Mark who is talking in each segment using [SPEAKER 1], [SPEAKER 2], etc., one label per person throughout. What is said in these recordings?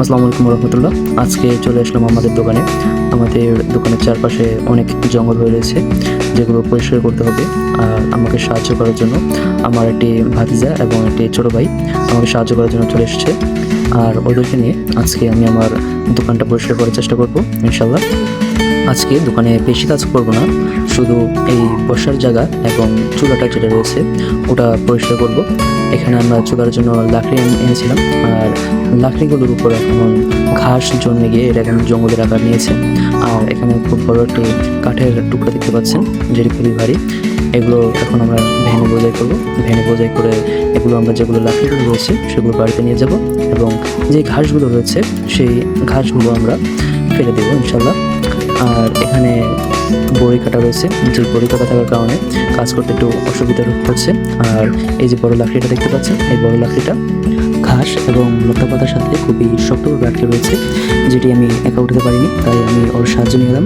[SPEAKER 1] আসসালামু আলাইকুম রহমতুল্লাহ। আজকে চলে আসলাম আমাদের দোকানে। আমাদের দোকানের চারপাশে অনেক জঙ্গল হয়ে রয়েছে, যেগুলো পরিষ্কার করতে হবে। আর আমাকে সাহায্য করার জন্য আমার একটি ভাতিজা এবং একটি ছোটো ভাই আমাকে সাহায্য করার জন্য চলে এসেছে। আর ওদেরকে নিয়ে আজকে আমি আমার দোকানটা পরিষ্কার করার চেষ্টা করবো ইনশাল্লাহ। আজকে দোকানে বেশি কাজ করব না, শুধু এই বসার জায়গা এবং চুলাটা যেটা রয়েছে ওটা পরিষ্কার করব। এখানে আমরা চুলার জন্য লাকড়ি এনেছিলাম, আর লাকড়িগুলোর উপর এখন ঘাস জন্মে গিয়ে এটা এখন জঙ্গলের আকার নিয়েছে। আর এখানে খুব বড় একটি কাঠের টুকরা দেখতে পাচ্ছেন, যেটি খুবই ভারী। এগুলো এখন আমরা ভ্যানে বোঝাই করবো। ভ্যানে বোঝাই করে এগুলো আমরা যেগুলো লাকড়িগুলো রয়েছে সেগুলো বাড়িতে নিয়ে যাব, এবং যে ঘাসগুলো রয়েছে সেই ঘাসগুলো আমরা ফেলে দেবো ইনশাল্লাহ। আর এখানে বড়ি কাটা রয়েছে, যে বড়ি কাটা থাকার কারণে কাজ করতে একটু অসুবিধা হচ্ছে। আর এই যে বড় লাকড়িটা দেখতে পাচ্ছেন, এই বড় লাকড়িটা ঘাস এবং লতা পাতার সাথে খুবই শক্তভাবে আটকে রয়েছে, যেটি আমি একা উঠাতে পারিনি, তাই আমি ওর সাহায্য নিয়ে এলাম।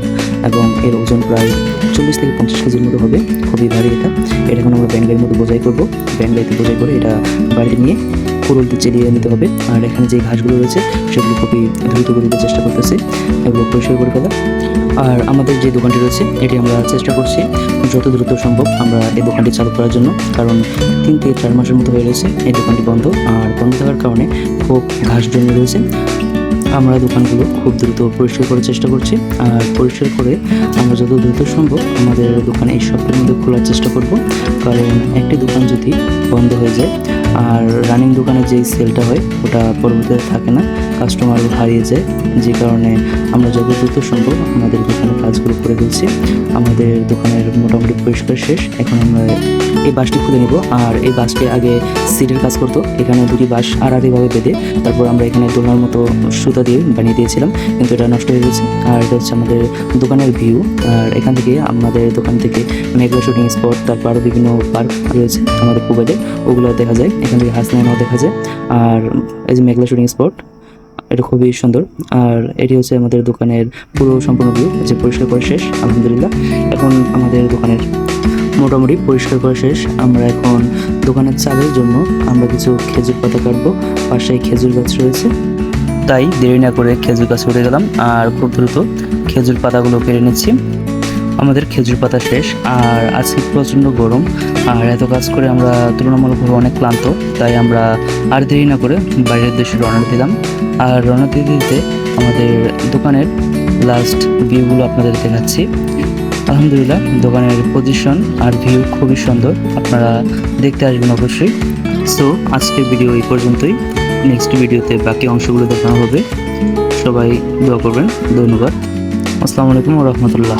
[SPEAKER 1] এবং এর ওজন প্রায় 40 থেকে 50 কেজির মতো হবে, খুবই ভারী এটা। এখন আমরা ব্যাঙ্গের মতো বোঝাই করবো। ব্যাঙ্গাইতে বোঝাই করে এটা বাড়িতে নিয়ে কুড়ুলতে চেলিয়ে নিতে হবে। আর এখানে যে ঘাসগুলো রয়েছে সেগুলো খুবই দ্রুত গতিতে চেষ্টা করতেছি এগুলো পরিষ্কার করে ফেলা। আর আমাদের যে দোকানটি রয়েছে এটি আমরা চেষ্টা করছি যত দ্রুত সম্ভব আমরা এই দোকানটি চালু করার জন্য, কারণ 3 থেকে 4 মাসের মতো হয়ে রয়েছে এই দোকানটি বন্ধ। আর বন্ধ থাকার কারণে খুব ঘাস জমে রয়েছে। আমরা দোকানগুলো খুব দ্রুত পরিষ্কার করার চেষ্টা করছি, আর পরিষ্কার করে আমরা যত দ্রুত সম্ভব আমাদের দোকানে এই সপ্তাহের মধ্যে খোলার চেষ্টা করব। কারণ একটি দোকান যদি বন্ধ হয়ে যায় আর রানিং দোকানে যেই সেলটা হয় ওটা পরবর্তীতে থাকে না, কাস্টমার হারিয়ে যায়। যে কারণে আমরা যত দ্রুত সম্ভব আমাদের দোকানের কাজগুলো করে ফেলছি। আমাদের দোকানের মোটামুটি পরিষ্কার শেষ। এখন আমরা এই বাসটি খুলে নিব। আর এই বাসটি আগে সিটের কাজ করতো, এখানে দুটি বাস আড়াআড়িভাবে বেঁধে তারপর আমরা এখানে দোলনার মতো সুতা দিয়ে বানিয়ে দিয়েছিলাম, কিন্তু এটা নষ্ট হয়ে গেছে। আর এটা হচ্ছে আমাদের দোকানের ভিউ। আর এখান থেকে আমাদের দোকান থেকে মেঘলা শুটিং স্পট, তারপর আরও বিভিন্ন পার্ক রয়েছে আমাদের পুবাইলে, ওগুলো দেখা যায়। এখান থেকে হাসনাইনাও দেখা যায়। আর এই যে মেঘলা শুটিং স্পট, এটা খুবই সুন্দর। আর এটি হচ্ছে আমাদের দোকানের পুরো সম্পূর্ণ ভিউ, যে পরিষ্কার করে শেষ আলহামদুলিল্লাহ। এখন আমাদের দোকানের মোটামুটি পরিষ্কার করা শেষ। আমরা এখন দোকানের চালের জন্য আমরা কিছু খেজুর পাতা কাটবো। পাশে খেজুর গাছ রয়েছে, তাই দেরি না করে খেজুর গাছ উঠে গেলাম আর খুব দ্রুত খেজুর পাতাগুলো কেটে নিচ্ছি। আমাদের খেজুর পাতা শেষ। আর আজকে প্রচণ্ড গরম, আর এত কাজ করে আমরা তুলনামূলকভাবে অনেক ক্লান্ত, তাই আমরা আর দেরি না করে বাইরের দেশে রওনা দিলাম। আর রওনা দিতে আমাদের দোকানের লাস্ট ভিউগুলো আপনাদের দেখাচ্ছি। আলহামদুলিল্লাহ, দোকানের পজিশন আর ভিউ খুবই সুন্দর, আপনারা দেখতে আসবেন অবশ্যই। সো আজকের ভিডিও এই পর্যন্তই। নেক্সট ভিডিওতে বাকি অংশগুলো দেখানো হবে। সবাই দোয়া করবেন। ধন্যবাদ। আসসালামু আলাইকুম ওয়া রাহমাতুল্লাহ।